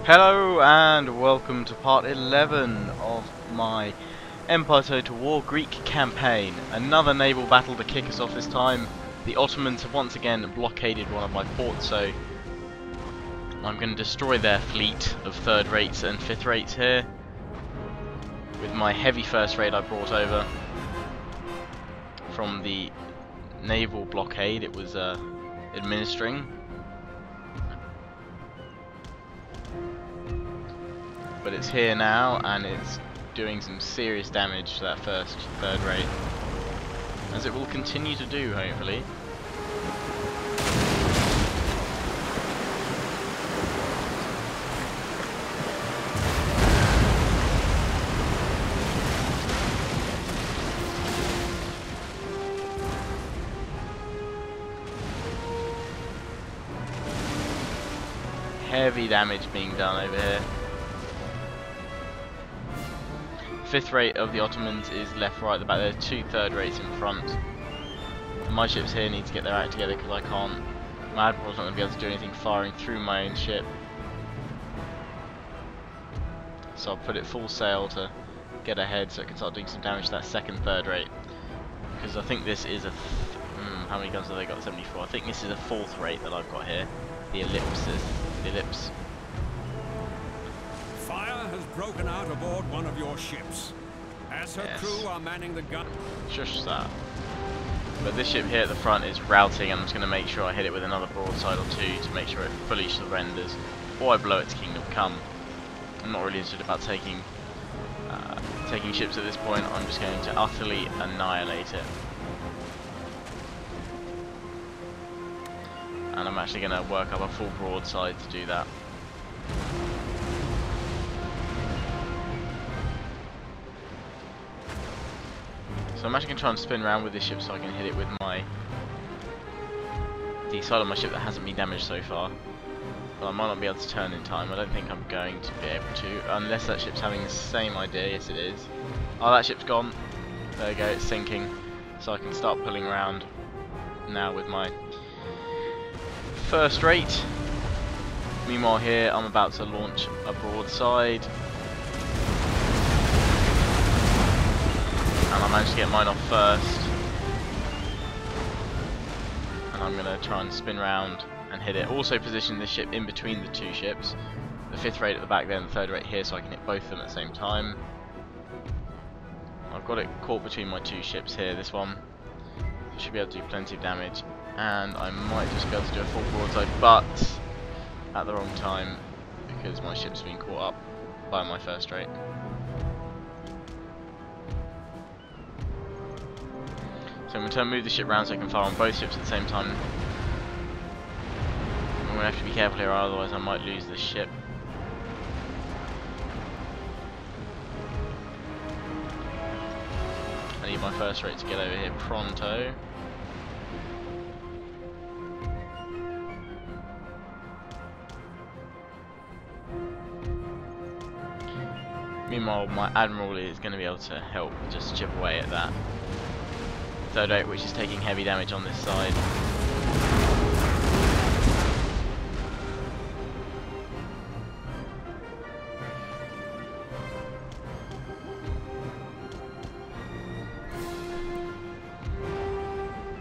Hello and welcome to part 11 of my Empire Total War Greek campaign. Another naval battle to kick us off this time. The Ottomans have once again blockaded one of my ports, so I'm going to destroy their fleet of third rates and fifth rates here with my heavy first rate I brought over from the naval blockade it was administering. But it's here now, and it's doing some serious damage to that third rate, as it will continue to do, hopefully. Heavy damage being done over here. Fifth rate of the Ottomans is left, right at the back. There are two third rates in front. My ships here need to get their act together because I can't. My admiral's not going to be able to do anything firing through my own ship. So I'll put it full sail to get ahead so it can start doing some damage to that second third rate. Because I think this is a. How many guns have they got? 74. I think this is a fourth rate that I've got here. The ellipse. Fire has broken out aboard one of your ships. As her crew are manning the gun. Shush that. But this ship here at the front is routing, and I'm just going to make sure I hit it with another broadside or two to make sure it fully surrenders before I blow its kingdom come. I'm not really interested about taking ships at this point. I'm just going to utterly annihilate it. And I'm actually going to work up a full broadside to do that. So I'm actually going to try and spin around with this ship so I can hit it with the side of my ship that hasn't been damaged so far. But I might not be able to turn in time. I don't think I'm going to be able to, unless that ship's having the same idea. Yes, it is. Oh, that ship's gone. There we go, it's sinking. So I can start pulling around now with my first rate. Meanwhile here, I'm about to launch a broadside. And I managed to get mine off first. And I'm going to try and spin round and hit it. Also position this ship in between the two ships. The fifth rate at the back there and the third rate here, so I can hit both of them at the same time. I've got it caught between my two ships here, this one. Should be able to do plenty of damage. And I might just be able to do a full broadside, but at the wrong time, because my ship's been caught up by my first rate. So I'm going to move the ship around so I can fire on both ships at the same time. I'm going to have to be careful here, otherwise I might lose this ship. I need my first rate to get over here pronto. Meanwhile, my admiral is going to be able to help just chip away at that third rate, which is taking heavy damage on this side.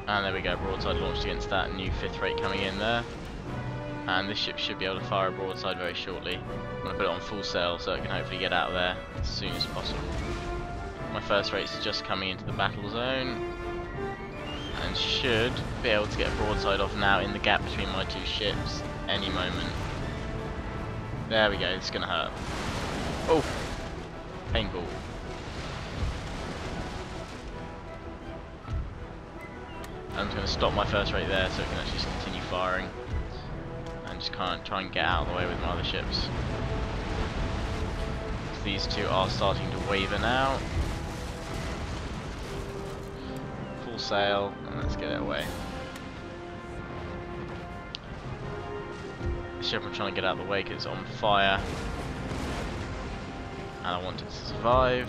And there we go, broadside launched against that new fifth rate coming in there. And this ship should be able to fire a broadside very shortly. I'm going to put it on full sail so it can hopefully get out of there as soon as possible. My first rate's just coming into the battle zone. And should be able to get a broadside off now in the gap between my two ships any moment. There we go, it's going to hurt. Oh! Painful. I'm just going to stop my first rate there so it can actually just continue firing. And just kind of try and get out of the way with my other ships. These two are starting to waver now. Full sail, and let's get it away. The ship I'm trying to get out of the way because it's on fire. And I want it to survive.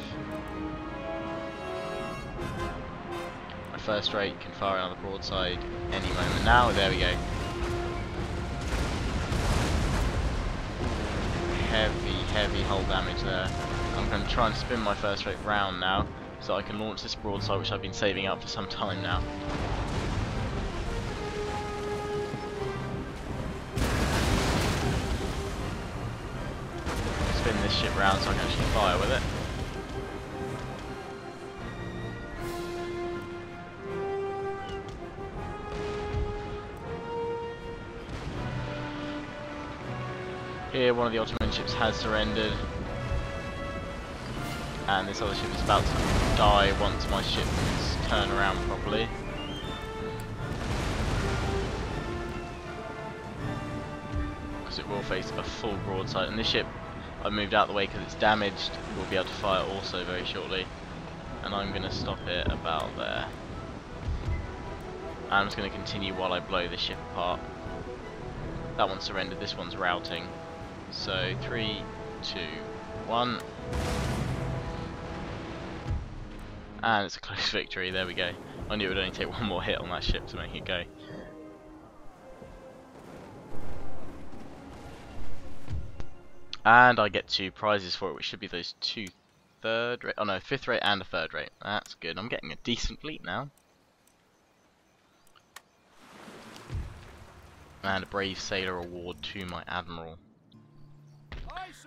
My first rate can fire another broadside any moment now. There we go. heavy hull damage there. I'm going to try and spin my first rate round now, so I can launch this broadside, which I've been saving up for some time now. Spin this ship round so I can actually fire with it. Here, one of the Ottoman ships has surrendered, and this other ship is about to die once my ships turn around properly. Because it will face a full broadside, and this ship I've moved out of the way because it's damaged. We'll be able to fire also very shortly, and I'm going to stop it about there. I'm just going to continue while I blow this ship apart. That one surrendered, this one's routing. So 3, 2, 1, and it's a close victory. There we go. I knew it would only take one more hit on that ship to make it go. And I get 2 prizes for it, which should be those 2 third rate, oh no, 5th rate and a 3rd rate. That's good. I'm getting a decent fleet now. And a Brave Sailor award to my Admiral.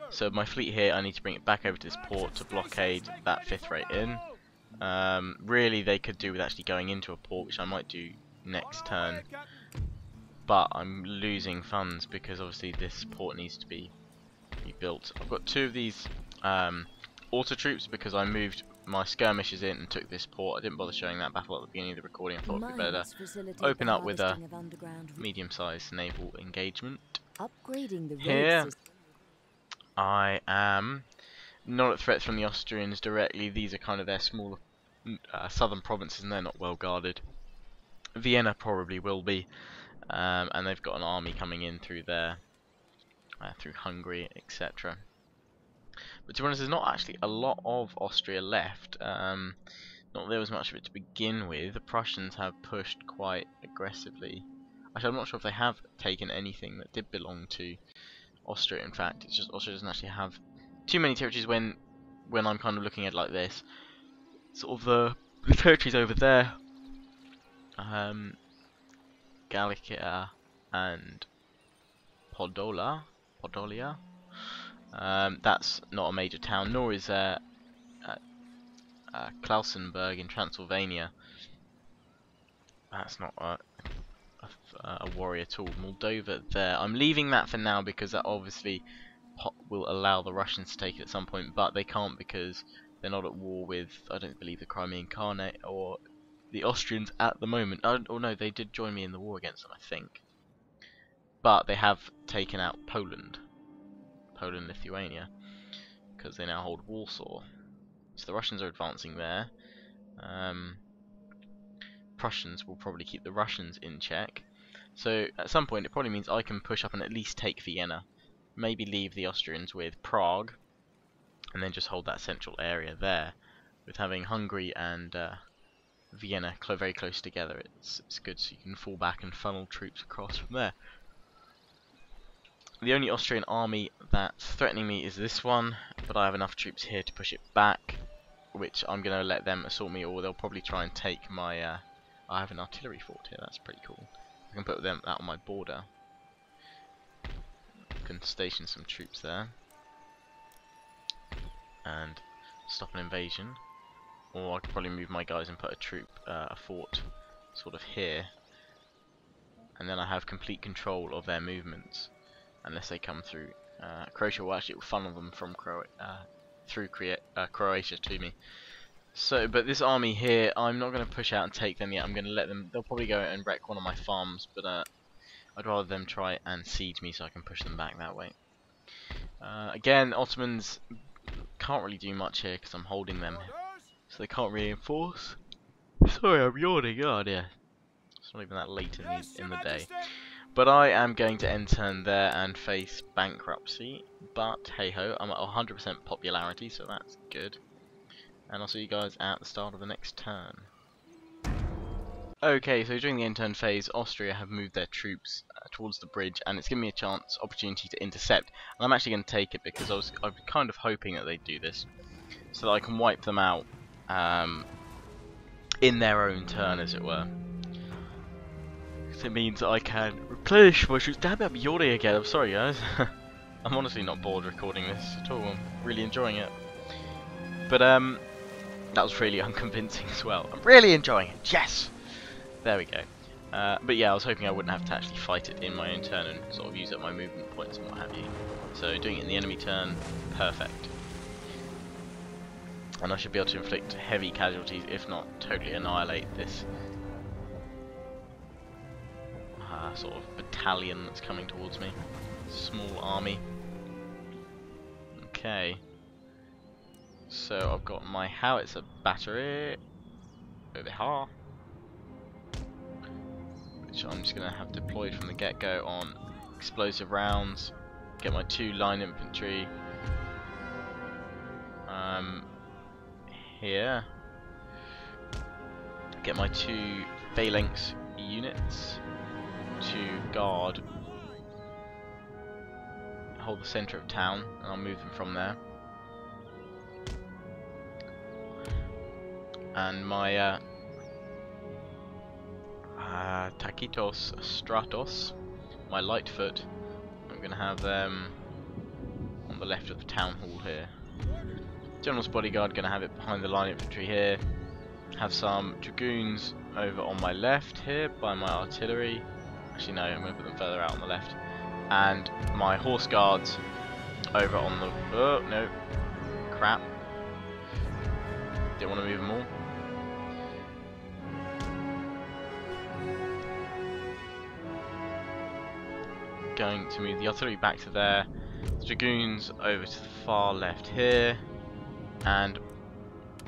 So my fleet here, I need to bring it back over to this port to blockade that 5th rate in. Really they could do with actually going into a port, which I might do next turn. But I'm losing funds because obviously this port needs to be built. I've got 2 of these auto troops because I moved my skirmishers in and took this port. I didn't bother showing that battle at the beginning of the recording. I thought it'd be better open up with a medium-sized naval engagement. Here I am not at threats from the Austrians directly. These are kind of their smaller southern provinces, and they're not well guarded. Vienna probably will be, and they've got an army coming in through there, through Hungary, etc. But to be honest, there's not actually a lot of Austria left. Not that there was much of it to begin with. The Prussians have pushed quite aggressively. Actually, I'm not sure if they have taken anything that did belong to Austria. In fact, it's just Austria doesn't actually have too many territories when I'm kind of looking at it like this. Sort of the territories over there, Gallicia and Podolia. That's not a major town, nor is Klausenburg in Transylvania. That's not a worry at all. Moldova there. I'm leaving that for now because that obviously will allow the Russians to take it at some point, but they can't because they're not at war with, I don't believe, the Crimean Khanate or the Austrians at the moment. Oh no, they did join me in the war against them, I think. But they have taken out Poland, Lithuania, because they now hold Warsaw. So the Russians are advancing there. Prussians will probably keep the Russians in check. So at some point it probably means I can push up and at least take Vienna. Maybe leave the Austrians with Prague, and then just hold that central area there. With having Hungary and Vienna very close together, it's good, so you can fall back and funnel troops across from there. The only Austrian army that's threatening me is this one, but I have enough troops here to push it back, which I'm going to let them assault me, or they'll probably try and take my... I have an artillery fort here, that's pretty cool. I can put them out on my border. I can station some troops there and stop an invasion, or I could probably move my guys and put a fort sort of here, and then I have complete control of their movements unless they come through. Croatia will actually funnel them from through Croatia to me. So, but this army here, I'm not going to push out and take them yet. I'm going to let them. They'll probably go and wreck one of my farms, but I'd rather them try and siege me so I can push them back that way. Again, Ottomans can't really do much here because I'm holding them, so they can't reinforce. Sorry, I'm yawning. Oh dear, it's not even that late in the day. But I am going to end turn there and face bankruptcy. But hey ho, I'm at 100% popularity, so that's good. And I'll see you guys at the start of the next turn. Okay, so during the end turn phase, Austria have moved their troops towards the bridge, and it's given me a opportunity to intercept. And I'm actually going to take it because I was kind of hoping that they'd do this, so that I can wipe them out in their own turn, as it were. So it means I can replenish my troops. Damn it, I'm yawning again. I'm sorry, guys. I'm honestly not bored recording this at all. I'm really enjoying it. But that was really unconvincing as well. I'm really enjoying it. Yes. There we go. But yeah, I was hoping I wouldn't have to actually fight it in my own turn and sort of use up my movement points and what have you. So doing it in the enemy turn, perfect. And I should be able to inflict heavy casualties, if not totally annihilate this sort of battalion that's coming towards me. Small army. Okay. So I've got my howitzer battery over here, which I'm just going to have deployed from the get-go on explosive rounds. Get my 2 line infantry here. Get my 2 phalanx units to guard, hold the centre of town, and I'll move them from there. And my Tacitos Stratos, my Lightfoot, I'm going to have them on the left of the town hall here. General's bodyguard, going to have it behind the line infantry here. Have some dragoons over on my left here by my artillery. Actually no, I'm going to put them further out on the left. And my horse guards over on the... oh, no. Crap. Didn't want to move them all. Going to move the artillery back to there. The dragoons over to the far left here. And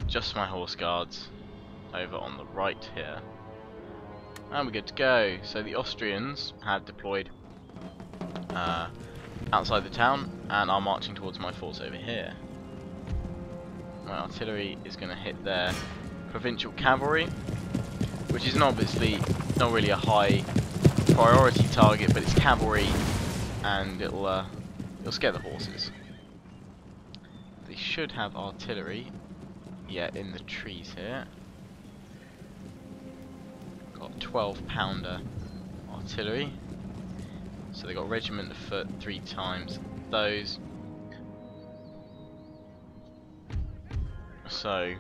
just my horse guards over on the right here. And we're good to go. So the Austrians have deployed outside the town and are marching towards my force over here. My artillery is going to hit their provincial cavalry, which is obviously not really a high priority target, but it's cavalry and it'll scare the horses. They should have artillery, yeah, in the trees here. Got 12-pounder artillery. So they got regiment of foot 3 times those. So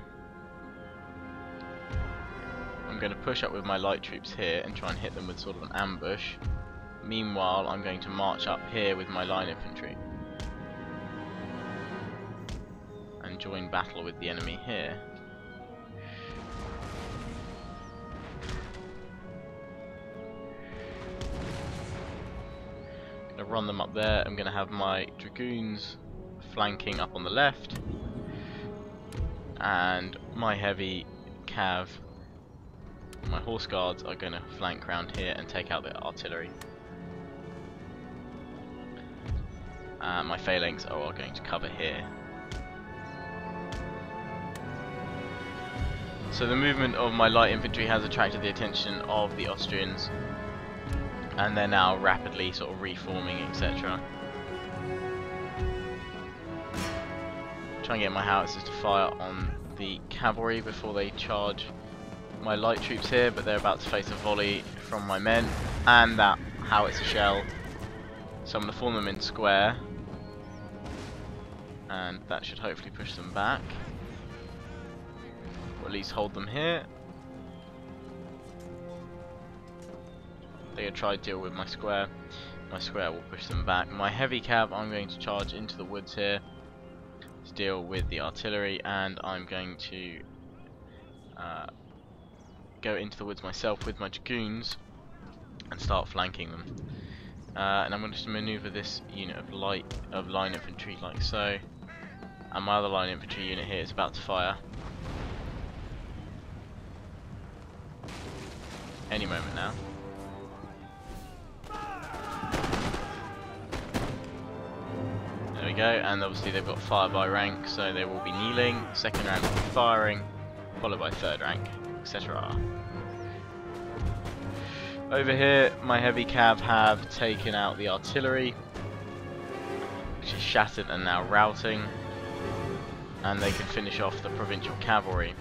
I'm going to push up with my light troops here and try and hit them with sort of an ambush. Meanwhile, I'm going to march up here with my line infantry and join battle with the enemy here. Run them up there. I'm going to have my dragoons flanking up on the left and my heavy cav, my horse guards are going to flank around here and take out the artillery. My phalanx are going to cover here. So the movement of my light infantry has attracted the attention of the Austrians, and they're now rapidly sort of reforming, etc. Try and get my howitzers to fire on the cavalry before they charge my light troops here, but they're about to face a volley from my men and that howitzer shell. So I'm going to form them in square, and that should hopefully push them back, or at least hold them here. They're going to try to deal with my square. My square will push them back. My heavy cav, I'm going to charge into the woods here to deal with the artillery, and I'm going to go into the woods myself with my dragoons and start flanking them. And I'm going to maneuver this unit of line infantry like so, and my other line infantry unit here is about to fire any moment now. There we go, and obviously they've got fire by rank, so they will be kneeling. Second rank will be firing, followed by third rank, etc. Over here, my heavy cav have taken out the artillery, which is shattered and now routing, and they can finish off the provincial cavalry.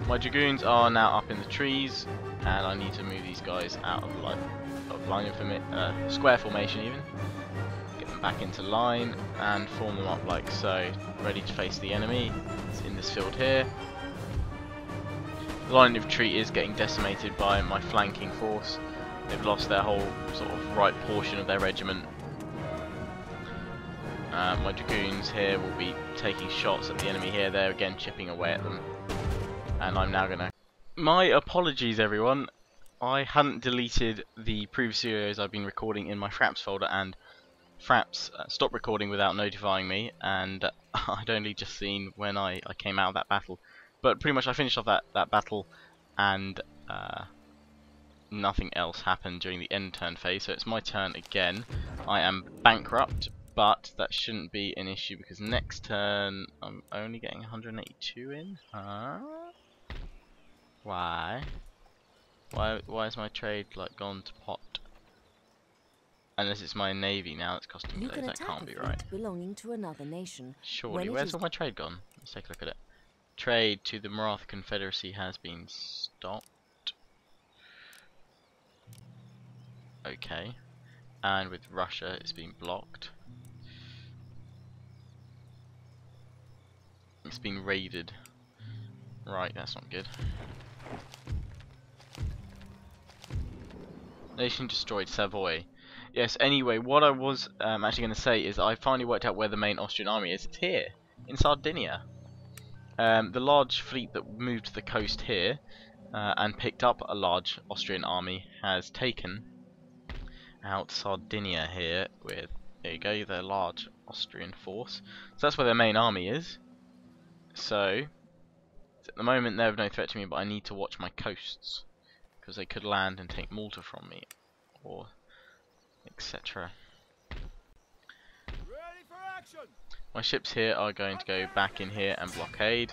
My dragoons are now up in the trees, and I need to move these guys out of line of square formation even. Get them back into line and form them up like so, ready to face the enemy. It's in this field here. The line of retreat is getting decimated by my flanking force. They've lost their whole sort of right portion of their regiment. My dragoons here will be taking shots at the enemy here. They're again chipping away at them. And I'm now gonna... My apologies everyone, I hadn't deleted the previous videos I've been recording in my Fraps folder, and Fraps stopped recording without notifying me, and I'd only just seen when I came out of that battle. But pretty much I finished off that battle, and nothing else happened during the end turn phase, so it's my turn again. I am bankrupt, but that shouldn't be an issue because next turn I'm only getting 182 in. Huh? Why? Why is my trade like gone to pot? Unless it's my navy now that's costing me those. That can't be right. Belonging to another nation. Surely. Where's all my trade gone? Let's take a look at it. Trade to the Maratha Confederacy has been stopped. Okay. And with Russia it's been blocked. It's been raided. Right, that's not good. Nation destroyed Savoy. Yes, anyway, what I was actually going to say is I finally worked out where the main Austrian army is. It's here, in Sardinia. The large fleet that moved to the coast here and picked up a large Austrian army has taken out Sardinia here with, there you go, their large Austrian force. So that's where their main army is. So, at the moment they have no threat to me, but I need to watch my coasts, because they could land and take Malta from me, or etc. My ships here are going to go back in here and blockade,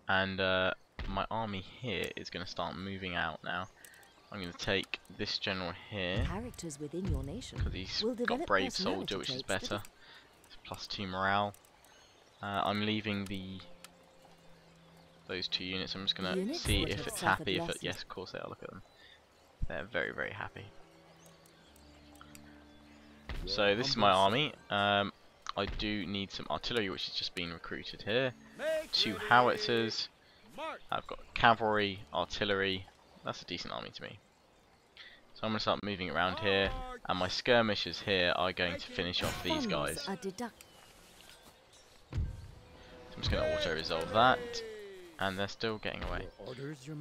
and my army here is going to start moving out now. I'm going to take this general here, because he's got Brave Soldier, which is better. It's +2 morale. I'm leaving those two units. I'm just going to see if it's happy. Yes, of course they are. Look at them. They're very, very happy. So this is my army. I do need some artillery, which has just been recruited here. 2 howitzers. I've got cavalry, artillery. That's a decent army to me. So I'm going to start moving around here, and my skirmishers here are going to finish off these guys. So I'm just going to auto-resolve that, and they're still getting away.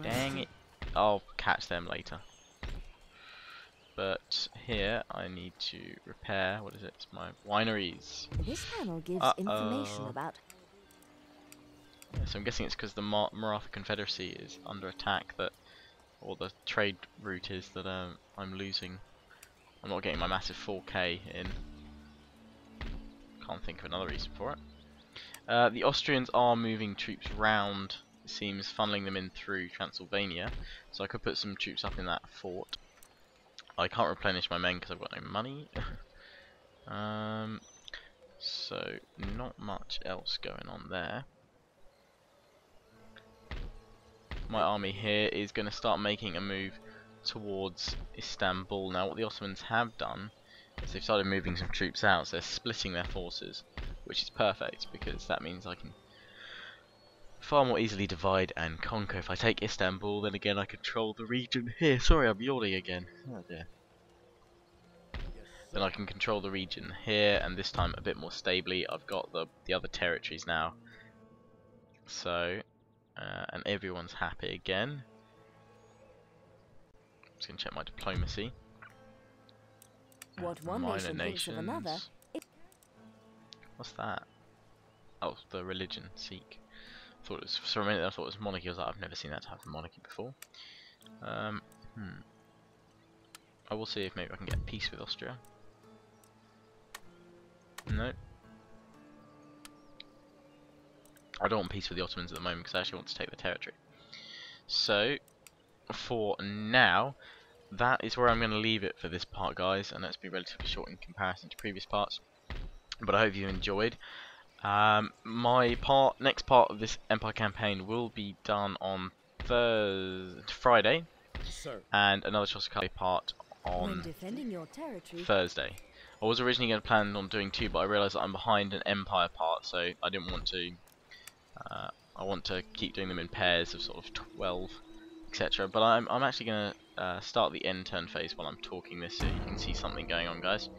Dang it. I'll catch them later. But here I need to repair, what is it? It's my wineries. This panel gives information about... Yeah, so I'm guessing it's because the Maratha Confederacy is under attack that, or the trade route is that I'm losing. I'm not getting my massive 4K in. Can't think of another reason for it. The Austrians are moving troops round, it seems, funneling them in through Transylvania. So I could put some troops up in that fort. I can't replenish my men because I've got no money. So not much else going on there. My army here is going to start making a move towards Istanbul. Now what the Ottomans have done is they've started moving some troops out, so they're splitting their forces, which is perfect because that means I can far more easily divide and conquer. If I take Istanbul, then again I control the region here. Sorry, I'm yawning again. Oh dear. Then I can control the region here, and this time a bit more stably. I've got the other territories now. So, and everyone's happy again. I'm just going to check my diplomacy. What one Minor nation thinks of another. nations. What's that? Oh, the religion, Sikh. Thought it was, for a minute I thought it was monarchy. I was like, I've never seen that type of monarchy before. I will see if maybe I can get peace with Austria. No. I don't want peace with the Ottomans at the moment because I actually want to take the territory. So, for now, that is where I'm going to leave it for this part, guys, and that's been relatively short in comparison to previous parts. But I hope you enjoyed. My next part of this Empire campaign will be done on Friday, and another Chosikali part on defending your territory, Thursday. I was originally going to plan on doing 2, but I realised that I'm behind an Empire part, so I didn't want to. I want to keep doing them in pairs of sort of 12, etc. But I'm actually going to start the end turn phase while I'm talking this, so you can see something going on, guys.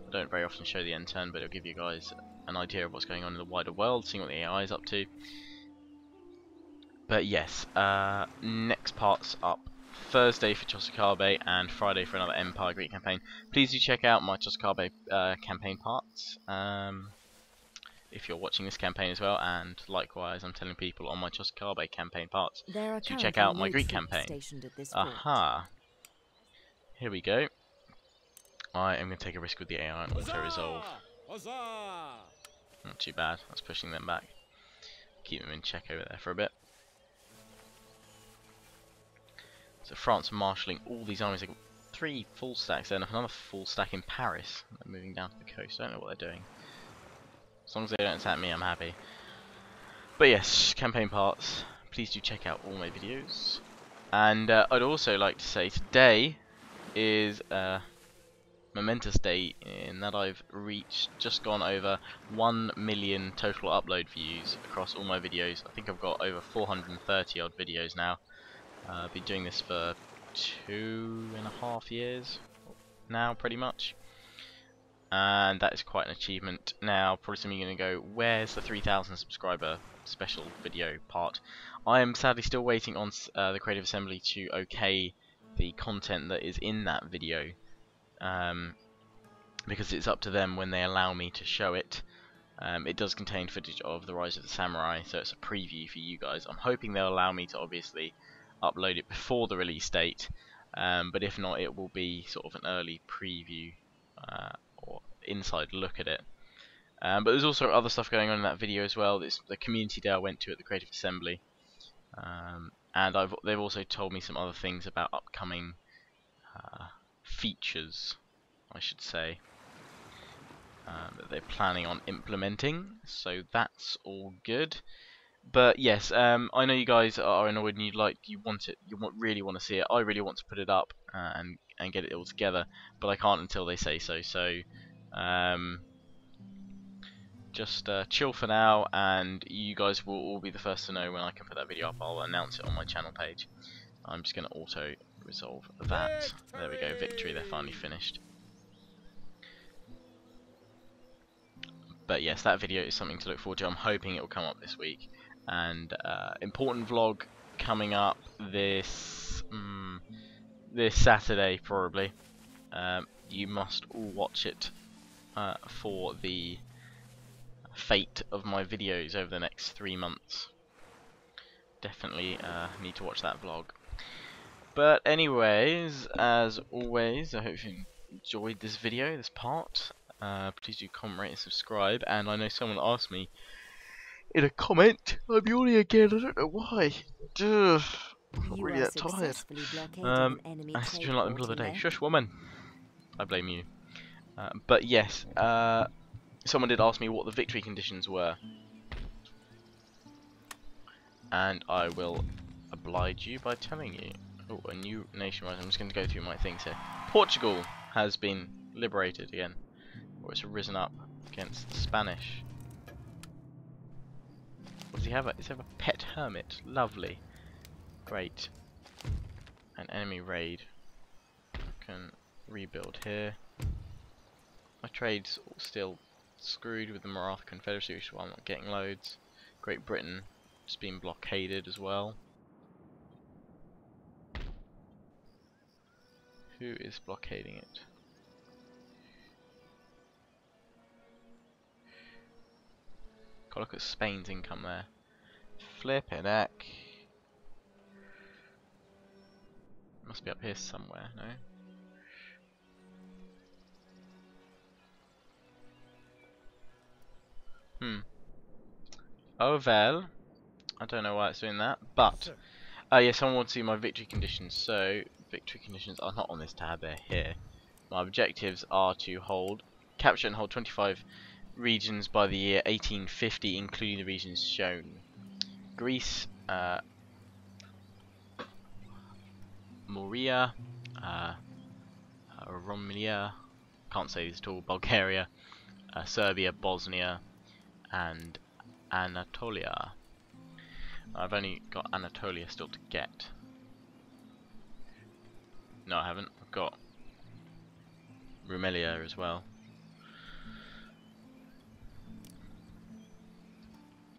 I don't very often show the end turn, but it'll give you guys an idea of what's going on in the wider world, seeing what the AI is up to. But yes, next part's up Thursday for Chosikabé and Friday for another Empire Greek campaign. Please do check out my Chosikabé campaign parts if you're watching this campaign as well, and likewise I'm telling people on my Chosikabé campaign parts to check out my Greek campaign. Aha! Here we go. I am going to take a risk with the AI and auto-resolve. Not too bad, that's pushing them back. Keep them in check over there for a bit. So France are marshalling all these armies. They've got 3 full stacks there, and another full stack in Paris. They're moving down to the coast. I don't know what they're doing. As long as they don't attack me, I'm happy. But yes, campaign parts. Please do check out all my videos. And I'd also like to say today is a momentous day in that I've just gone over 1 million total upload views across all my videos. I think I've got over 430 odd videos now. I've been doing this for 2.5 years now, pretty much, and that is quite an achievement. Now, probably some of you are going to go, where's the 3,000 subscriber special video part? I am sadly still waiting on the Creative Assembly to okay the content that is in that video, because it's up to them when they allow me to show it. It does contain footage of The Rise of the Samurai, so it's a preview for you guys. I'm hoping they'll allow me to obviously upload it before the release date, but if not, it will be sort of an early preview or inside look at it. But there's also other stuff going on in that video as well. There's the community day I went to at the Creative Assembly, and they've also told me some other things about upcoming features, I should say, that they're planning on implementing, so that's all good. But yes, I know you guys are annoyed and really want to see it. I really want to put it up and get it all together, but I can't until they say so. So just chill for now, and you guys will all be the first to know when I can put that video up. I'll announce it on my channel page. I'm just going to auto resolve that. There we go, victory. They're finally finished. But yes, that video is something to look forward to. I'm hoping it will come up this week. And important vlog coming up this Saturday probably. You must all watch it for the fate of my videos over the next 3 months. Definitely need to watch that vlog. But anyways, as always, I hope you enjoyed this video, this part. Please do comment, rate and subscribe. And I know someone asked me in a comment, I'm yawning again, I don't know why. I'm not really that tired. I have to during like the middle of the day. Shush, woman. I blame you. But yes, someone did ask me what the victory conditions were, and I will oblige you by telling you. Oh, a new nation rise. I'm just going to go through my things here. Portugal has been liberated again, or it's risen up against the Spanish. Does he have a? Is he have a pet hermit? Lovely. Great. An enemy raid. I can rebuild here. My trade's still screwed with the Maratha Confederacy, which is why I'm not getting loads. Great Britain just being blockaded as well. Who is blockading it? Gotta look at Spain's income there. Flippin' heck. Must be up here somewhere, no? Oh well, I don't know why it's doing that, but yeah, someone wants to see my victory conditions. So victory conditions are not on this tab; they're here. My objectives are to capture and hold 25 regions by the year 1850, including the regions shown: Greece, Morea, Romania, can't say these at all, Bulgaria, Serbia, Bosnia, and Anatolia. I've only got Anatolia still to get. No, I haven't. I've got Rumelia as well.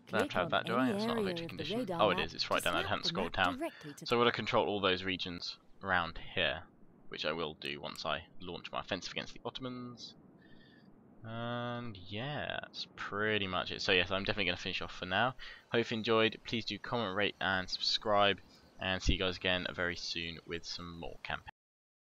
Do I have to have that, do I? It's not a victory condition. Oh, it is. It's right down that. I hadn't scrolled down. So I want to control all those regions around here, which I will do once I launch my offensive against the Ottomans. And yeah, that's pretty much it. So yes, I'm definitely going to finish off for now. Hope you enjoyed. Please do comment, rate, and subscribe. And see you guys again very soon with some more campaigns.